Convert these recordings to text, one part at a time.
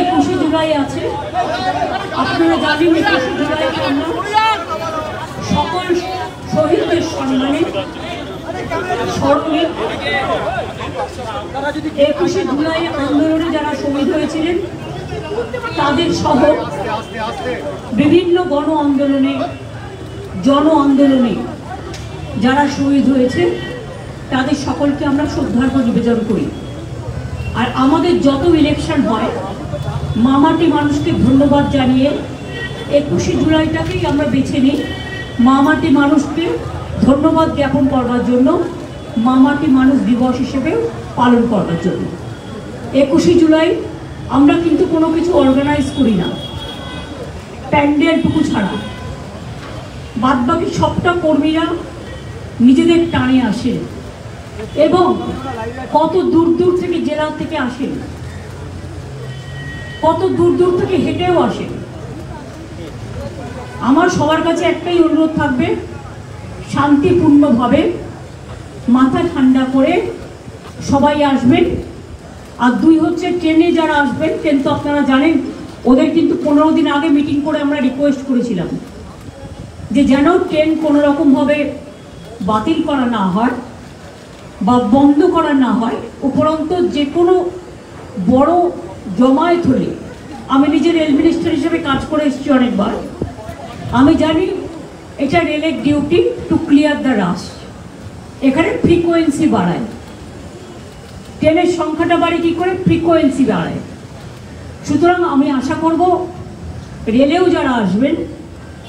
21শে জুলাই আছে। আপনারা জানেন 21শে জুলাইকে আমরা সকল শহীদদের সম্মানে স্মরণে 21শে জুলাই আন্দোলনে যারা শহীদ হয়েছিলেন তাদের সহ বিভিন্ন গণ আন্দোলনে জন আন্দোলনে যারা শহীদ হয়েছে তাদের সকলকে আমরা শ্রদ্ধার্ঘ্য নিবেদন করি। আর আমাদের যত ইলেকশন হয় মামাটি মানুষকে ধন্যবাদ জানিয়ে 21শে জুলাইটাকেই আমরা বেছে নিই মামাটি মানুষকে ধন্যবাদ জ্ঞাপন করবার জন্য, মামাটি মানুষ দিবস হিসেবে পালন করবার জন্য। 21শে জুলাই আমরা কিন্তু কোনো কিছু অর্গানাইজ করি না, প্যান্ডেলটুকু ছাড়া বাদবাকি সবটা কর্মীরা নিজেদের টানে আসেন এবং কত দূর দূর থেকে জেলা থেকে আসেন, কত দূর দূর থেকে হেঁটেও আসেন। আমার সবার কাছে একটাই অনুরোধ থাকবে, শান্তিপূর্ণভাবে মাথা ঠান্ডা করে সবাই আসবেন। আর দুই হচ্ছে ট্রেনে যারা আসবেন, ট্রেন তো আপনারা জানেন ওদের কিন্তু 15 দিন আগে মিটিং করে আমরা রিকোয়েস্ট করেছিলাম যে যেন ট্রেন কোনো রকমভাবে বাতিল করা না হয় বা বন্ধ করা না হয়। উপরন্ত যে কোনো বড় জমায়েত হলে, আমি নিজে রেল মিনিস্টার হিসেবে কাজ করে এসেছি অনেকবার, আমি জানি এটা রেলের duty to clear the rust. এখানে ফ্রিকোয়েন্সি বাড়ায়, ট্রেনের সংখ্যাটা বাড়ে কী করে, ফ্রিকোয়েন্সি বাড়ায়। সুতরাং আমি আশা করব রেলেও যারা আসবেন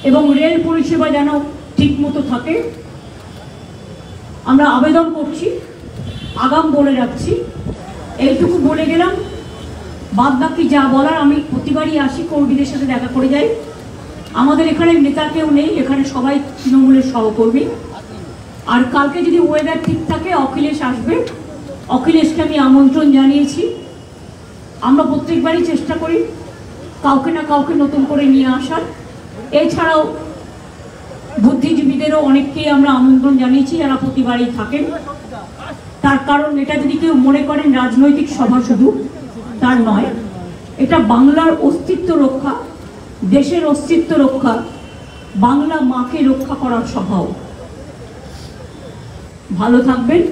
এবং রেল পরিষেবা যেন ঠিকমতো থাকে। আমরা আবেদন করছি, আগাম বলে রাখছি, এইটুকু বলে গেলাম। বাদ বাকি যা বলার আমি প্রতিবারই আসি, কর্মীদের সাথে দেখা করে যাই। আমাদের এখানে নেতা কেউ নেই, এখানে সবাই তৃণমূলের সহকর্মী। আর কালকে যদি ওয়েদার ঠিক থাকে অখিলেশ আসবে, অখিলেশকে আমি আমন্ত্রণ জানিয়েছি। আমরা প্রত্যেকবারই চেষ্টা করি কাউকে না কাউকে নতুন করে নিয়ে আসার। এছাড়াও বুদ্ধিজীবীদেরও অনেককেই আমরা আমন্ত্রণ জানিয়েছি যারা প্রতিবারই থাকেন। তার কারণ এটা যদি কেউ মনে করেন রাজনৈতিক সভা, শুধু তার নয়, এটা বাংলার অস্তিত্ব রক্ষা, দেশের অস্তিত্ব রক্ষা, বাংলা মাকে রক্ষা করার সভাও। ভালো থাকবেন,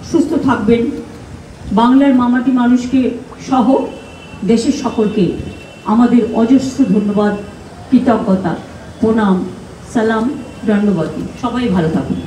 সুস্থ থাকবেন। বাংলার মামাটি মানুষকে সহ দেশের সকলকে আমাদের অজস্র ধন্যবাদ, কৃতজ্ঞতা, প্রণাম, সালাম, দণ্ডবতী। সবাই ভালো থাকুন।